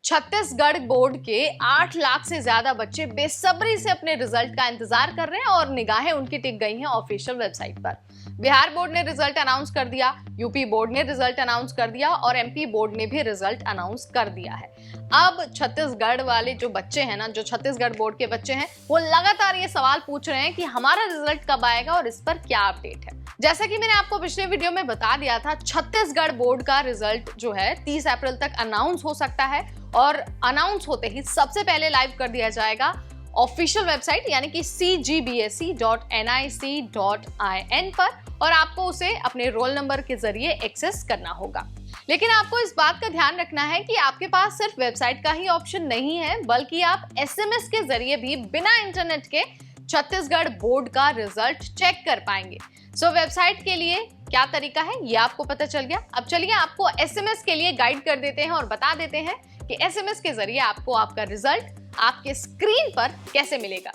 Chhattisgarh board के 8 लाख से ज्यादा बच्चे बेसब्री से अपने रिजल्ट का इंतजार कर रहे हैं और निगाहें उनकी टिक गई हैं ऑफिशियल वेबसाइट पर। बिहार बोर्ड ने रिजल्ट अनाउंस कर दिया, यूपी बोर्ड ने रिजल्ट अनाउंस कर दिया और एमपी बोर्ड ने भी रिजल्ट अनाउंस कर दिया है। अब छत्तीसगढ़ वाले जो बच्चे हैं ना, जो छत्तीसगढ़ बोर्ड के बच्चे हैं, वो लगातार ये सवाल पूछ रहे हैं कि हमारा रिजल्ट कब आएगा और इस पर क्या अपडेट है। जैसा कि मैंने आपको पिछले वीडियो में बता दिया था, छत्तीसगढ़ बोर्ड का रिजल्ट जो है 30 अप्रैल तक अनाउंस हो सकता है और अनाउंस होते ही सबसे पहले लाइव कर दिया जाएगा ऑफिशियल वेबसाइट यानी कि cgbse.nic.in पर और आपको उसे अपने रोल नंबर के जरिए एक्सेस करना होगा। लेकिन आपको इस बात का ध्यान रखना है कि आपके पास सिर्फ वेबसाइट का ही ऑप्शन नहीं है, बल्कि आप एसएमएस के जरिए भी बिना इंटरनेट के छत्तीसगढ़ बोर्ड का रिजल्ट चेक कर पाएंगे। वेबसाइट के लिए क्या तरीका है ये आपको पता चल गया। अब चलिए आपको एसएमएस के लिए गाइड कर देते हैं और बता देते हैं कि एसएमएस के जरिए आपको आपका रिजल्ट आपके स्क्रीन पर कैसे मिलेगा।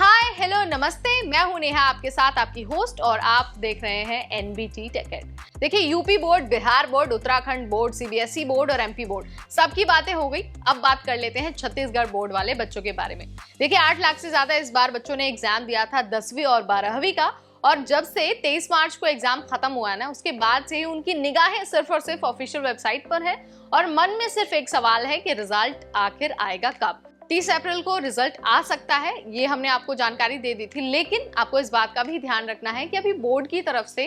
हाय हेलो नमस्ते, मैं हूं नेहा आपके साथ, आपकी होस्ट, और आप देख रहे हैं एनबीटी टेकेड। देखिए, UP board, Bihar board, Uttarakhand board, CBSE board और एमपी बोर्ड, सबकी बातें हो गई। अब बात कर लेते हैं छत्तीसगढ़ बोर्ड वाले बच्चों के बारे में। देखिए, 8 लाख से ज्यादा इस बार बच्चों ने एग्जाम दिया था 10वीं और 12वीं का, और जब से 23 मार्च को एग्जाम खत्म हुआ ना, उसके बाद से ही उनकी निगाहें सिर्फ और सिर्फ ऑफिशियल वेबसाइट पर है और मन में सिर्फ एक सवाल है कि रिजल्ट आखिर आएगा कब। 30 अप्रैल को रिजल्ट आ सकता है, ये हमने आपको जानकारी दे दी थी, लेकिन आपको इस बात का भी ध्यान रखना है कि अभी बोर्ड की तरफ से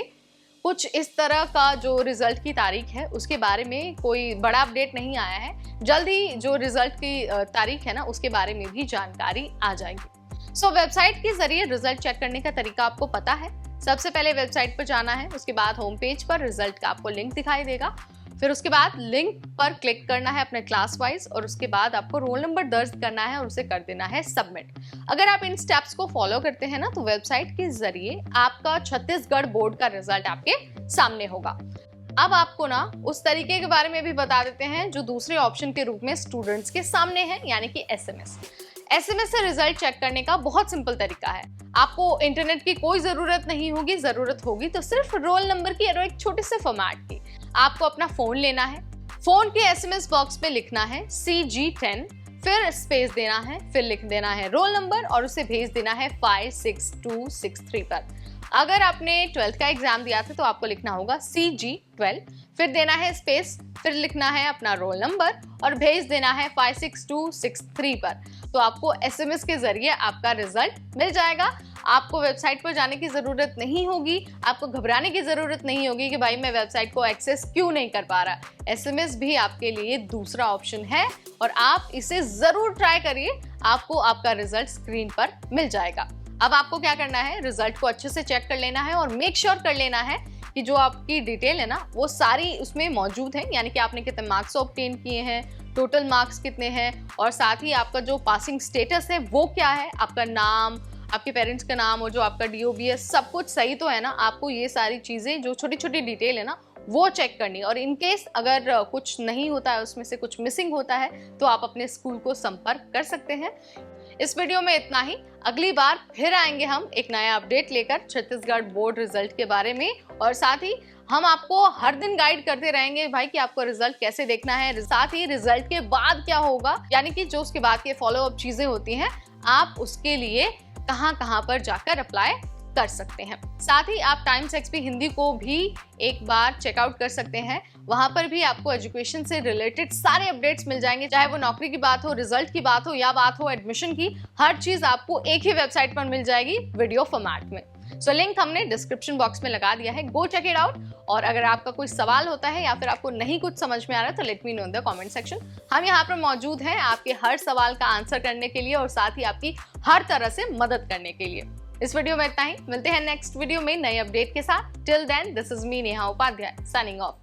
कुछ इस तरह का जो रिजल्ट की तारीख है उसके बारे में कोई बड़ा अपडेट नहीं आया है। जल्द ही जो रिजल्ट की तारीख है ना, उसके बारे में भी जानकारी आ जाएगी। वेबसाइट के जरिए रिजल्ट चेक करने का तरीका आपको पता है। सबसे पहले वेबसाइट पर जाना है, उसके बाद होम पेज पर रिजल्ट का आपको लिंक दिखाई देगा। फिर उसके बाद लिंक पर क्लिक करना है अपने क्लास वाइज और उसके बाद आपको रोल नंबर दर्ज करना है और उसे कर देना है सबमिट। अगर आप इन स्टेप्स को फॉलो करते हैं ना, तो वेबसाइट के जरिए आपका छत्तीसगढ़ बोर्ड का रिजल्ट आपके सामने होगा। अब आपको ना उस तरीके के बारे में भी बता देते हैं जो दूसरे ऑप्शन के रूप में स्टूडेंट्स के सामने है, यानी कि एसएमएस से रिजल्ट चेक करने का बहुत सिंपल तरीका है। आपको इंटरनेट की कोई जरूरत नहीं होगी, जरूरत होगी तो सिर्फ रोल नंबर की और एक छोटे से फॉर्मेट की। आपको अपना फोन लेना है, फोन के एसएमएस बॉक्स में लिखना है CG10, फिर स्पेस देना है, फिर लिख देना है रोल नंबर और उसे भेज देना है 56263 पर। अगर आपने 12th का एग्जाम दिया था तो आपको लिखना होगा CG12, फिर देना है स्पेस, फिर लिखना है अपना रोल नंबर और भेज देना है 56263 पर। तो आपको एसएमएस के जरिए आपका रिजल्ट मिल जाएगा। आपको वेबसाइट पर जाने की जरूरत नहीं होगी, आपको घबराने की जरूरत नहीं होगी कि भाई मैं वेबसाइट को एक्सेस क्यों नहीं कर पा रहा। एसएमएस भी आपके लिए दूसरा ऑप्शन है और आप इसे जरूर ट्राई करिए, आपको आपका रिजल्ट स्क्रीन पर मिल जाएगा। अब आपको क्या करना है, रिजल्ट को अच्छे से चेक कर लेना है और मेक श्योर कर लेना है कि जो आपकी डिटेल है ना वो सारी उसमें मौजूद है, यानी कि आपने कितने मार्क्स ऑब्टेन किए हैं, टोटल मार्क्स कितने हैं और साथ ही आपका जो पासिंग स्टेटस है वो क्या है, आपका नाम, आपके पेरेंट्स का नाम और जो आपका DOBS, सब कुछ सही तो है ना। आपको ये सारी चीज़ें जो छोटी छोटी डिटेल है ना वो चेक करनी है और इन केस अगर कुछ नहीं होता है, उसमें से कुछ मिसिंग होता है, तो आप अपने स्कूल को संपर्क कर सकते हैं। इस वीडियो में इतना ही। अगली बार फिर आएंगे हम एक नया अपडेट लेकर छत्तीसगढ़ बोर्ड रिजल्ट के बारे में, और साथ ही हम आपको हर दिन गाइड करते रहेंगे भाई कि आपको रिजल्ट कैसे देखना है, साथ ही रिजल्ट के बाद क्या होगा, यानी कि जो उसके बाद के फॉलो अप चीजें होती हैं, आप उसके लिए कहां पर जाकर अप्लाई कर सकते हैं। साथ ही आप टाइम्स XP हिंदी को भी एक बार चेकआउट कर सकते हैं, वहां पर भी आपको एजुकेशन से रिलेटेड सारे अपडेट्स मिल जाएंगे, चाहे वो नौकरी की बात हो, रिजल्ट की बात हो या बात हो एडमिशन की, हर चीज आपको एक ही वेबसाइट पर मिल जाएगी वीडियो फॉर्मेट में। लिंक हमने डिस्क्रिप्शन बॉक्स में लगा दिया है, गो चेक इट आउट। और अगर आपका कोई सवाल होता है या फिर आपको नहीं कुछ समझ में आ रहा है तो let me know in the comment section. हम यहाँ पर मौजूद हैं आपके हर सवाल का आंसर करने के लिए और साथ ही आपकी हर तरह से मदद करने के लिए। इस वीडियो में इतना ही, मिलते हैं नेक्स्ट वीडियो में नए अपडेट के साथ। Till then, this is me Neha Upadhyay, signing of.